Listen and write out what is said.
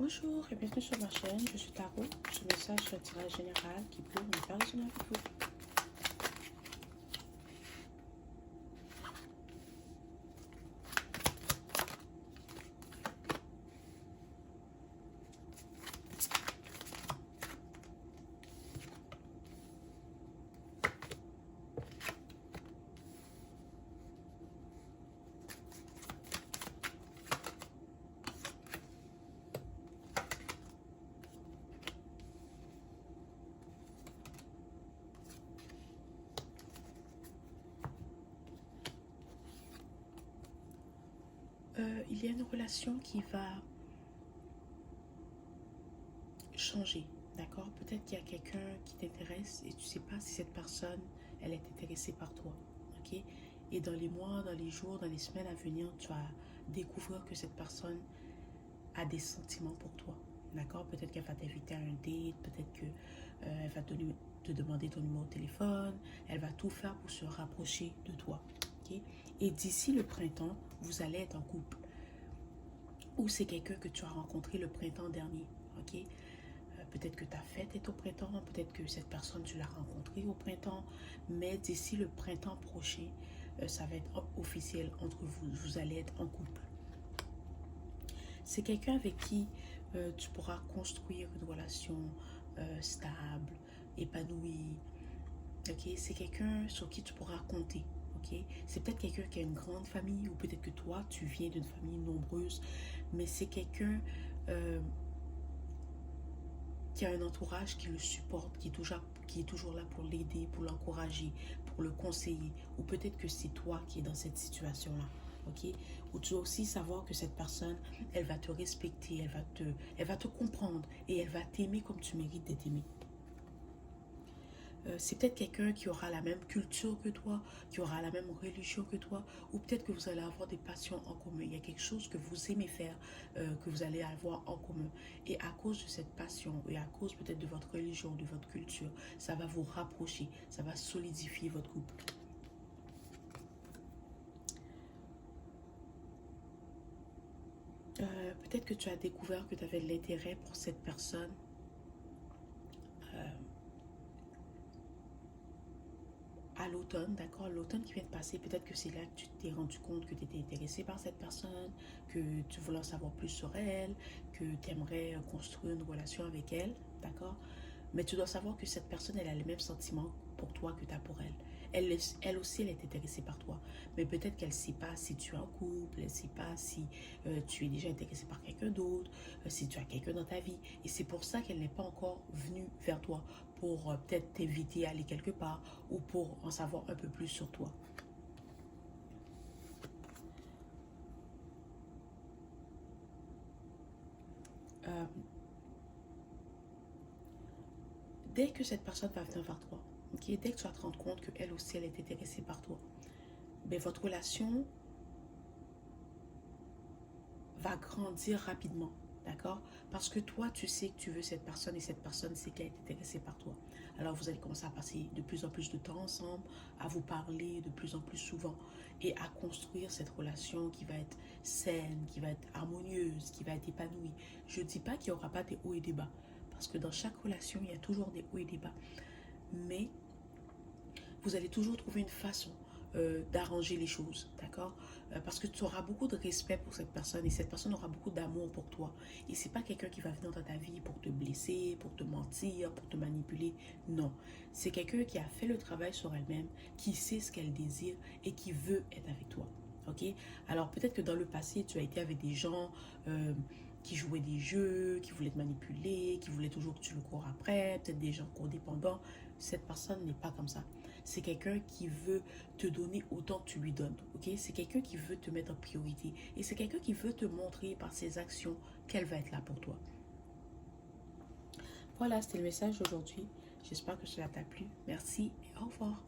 Bonjour et bienvenue sur ma chaîne, je suis Tarot. Ce message est un tirage général qui peut me faire résonner avec vous. Il y a une relation qui va changer, d'accord? Peut-être qu'il y a quelqu'un qui t'intéresse et tu ne sais pas si cette personne, elle est intéressée par toi, ok? Et dans les mois, dans les jours, dans les semaines à venir, tu vas découvrir que cette personne a des sentiments pour toi, d'accord? Peut-être qu'elle va t'inviter à un date, peut-être qu'elle va te demander ton numéro de téléphone, elle va tout faire pour se rapprocher de toi, ok? Et d'ici le printemps, vous allez être en couple. Ou c'est quelqu'un que tu as rencontré le printemps dernier, ok? Peut-être que ta fête est au printemps, peut-être que cette personne, tu l'as rencontrée au printemps, mais d'ici le printemps prochain, ça va être officiel entre vous, vous allez être en couple. C'est quelqu'un avec qui tu pourras construire une relation stable, épanouie, ok? C'est quelqu'un sur qui tu pourras compter. Okay? C'est peut-être quelqu'un qui a une grande famille ou peut-être que toi, tu viens d'une famille nombreuse, mais c'est quelqu'un qui a un entourage qui le supporte, qui est toujours là pour l'aider, pour l'encourager, pour le conseiller. Ou peut-être que c'est toi qui es dans cette situation-là. Okay? Ou tu dois aussi savoir que cette personne, elle va te respecter, elle va te comprendre et elle va t'aimer comme tu mérites d'être aimé. C'est peut-être quelqu'un qui aura la même culture que toi, qui aura la même religion que toi, ou peut-être que vous allez avoir des passions en commun. Il y a quelque chose que vous aimez faire, que vous allez avoir en commun. Et à cause de cette passion, et à cause peut-être de votre religion, de votre culture, ça va vous rapprocher, ça va solidifier votre couple. Peut-être que tu as découvert que tu avais de l'intérêt pour cette personne. À l'automne, d'accord, l'automne qui vient de passer, peut-être que c'est là que tu t'es rendu compte que tu étais intéressé par cette personne, que tu voulais en savoir plus sur elle, que tu aimerais construire une relation avec elle, d'accord? Mais tu dois savoir que cette personne, elle a les mêmes sentiments pour toi que tu as pour elle. Elle aussi, elle est intéressée par toi. Mais peut-être qu'elle ne sait pas si tu es en couple, elle ne sait pas si tu es déjà intéressé par quelqu'un d'autre, si tu as quelqu'un dans ta vie. Et c'est pour ça qu'elle n'est pas encore venue vers toi pour peut-être t'inviter à aller quelque part ou pour en savoir un peu plus sur toi. Euh, Dès que cette personne va venir vers toi, okay, dès que tu vas te rendre compte qu'elle aussi, elle est intéressée par toi, ben, votre relation va grandir rapidement, d'accord? Parce que toi, tu sais que tu veux cette personne et cette personne sait qu'elle est intéressée par toi. Alors, vous allez commencer à passer de plus en plus de temps ensemble, à vous parler de plus en plus souvent et à construire cette relation qui va être saine, qui va être harmonieuse, qui va être épanouie. Je ne dis pas qu'il n'y aura pas des hauts et des bas, parce que dans chaque relation, il y a toujours des hauts et des bas. Mais vous allez toujours trouver une façon d'arranger les choses, d'accord? Parce que tu auras beaucoup de respect pour cette personne et cette personne aura beaucoup d'amour pour toi. Et c'est pas quelqu'un qui va venir dans ta vie pour te blesser, pour te mentir, pour te manipuler. Non, c'est quelqu'un qui a fait le travail sur elle-même, qui sait ce qu'elle désire et qui veut être avec toi. Ok? Alors peut-être que dans le passé, tu as été avec des gens qui jouaient des jeux, qui voulaient te manipuler, qui voulaient toujours que tu le cours après, peut-être des gens codépendants. Cette personne n'est pas comme ça. C'est quelqu'un qui veut te donner autant que tu lui donnes, ok? C'est quelqu'un qui veut te mettre en priorité. Et c'est quelqu'un qui veut te montrer par ses actions qu'elle va être là pour toi. Voilà, c'était le message d'aujourd'hui. J'espère que cela t'a plu. Merci et au revoir.